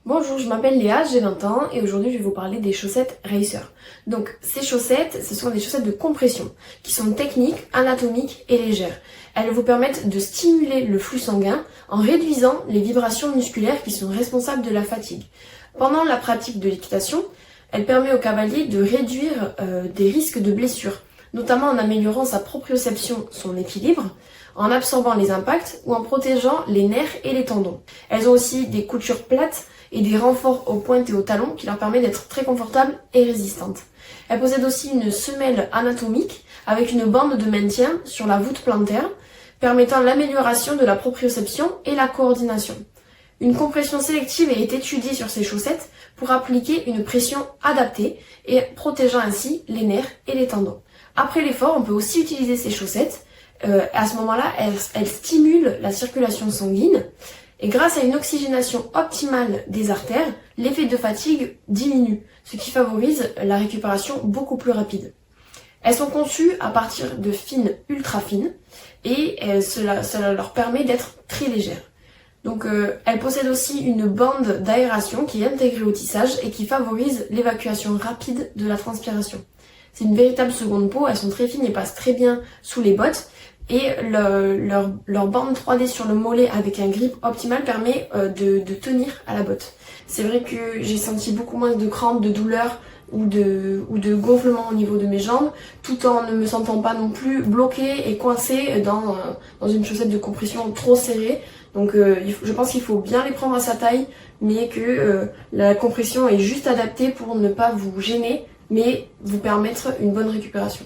Bonjour, je m'appelle Léa, j'ai 20 ans et aujourd'hui je vais vous parler des chaussettes Racer. Donc ces chaussettes, ce sont des chaussettes de compression qui sont techniques, anatomiques et légères. Elles vous permettent de stimuler le flux sanguin en réduisant les vibrations musculaires qui sont responsables de la fatigue. Pendant la pratique de l'équitation, elle permet au cavalier de réduire des risques de blessures, notamment en améliorant sa proprioception, son équilibre, en absorbant les impacts ou en protégeant les nerfs et les tendons. Elles ont aussi des coutures plates et des renforts aux pointes et aux talons qui leur permettent d'être très confortables et résistantes. Elles possèdent aussi une semelle anatomique avec une bande de maintien sur la voûte plantaire permettant l'amélioration de la proprioception et la coordination. Une compression sélective est étudiée sur ces chaussettes pour appliquer une pression adaptée et protégeant ainsi les nerfs et les tendons. Après l'effort, on peut aussi utiliser ces chaussettes. À ce moment-là, elles stimulent la circulation sanguine et grâce à une oxygénation optimale des artères, l'effet de fatigue diminue, ce qui favorise la récupération beaucoup plus rapide. Elles sont conçues à partir de fines ultra fines et cela leur permet d'être très légères. Donc elles possèdent aussi une bande d'aération qui est intégrée au tissage et qui favorise l'évacuation rapide de la transpiration. C'est une véritable seconde peau, elles sont très fines et passent très bien sous les bottes. Et leur bande 3D sur le mollet avec un grip optimal permet de tenir à la botte. C'est vrai que j'ai senti beaucoup moins de crampes, de douleurs ou de gonflement au niveau de mes jambes, tout en ne me sentant pas non plus bloquée et coincée dans une chaussette de compression trop serrée. Donc je pense qu'il faut bien les prendre à sa taille, mais que la compression est juste adaptée pour ne pas vous gêner, mais vous permettre une bonne récupération.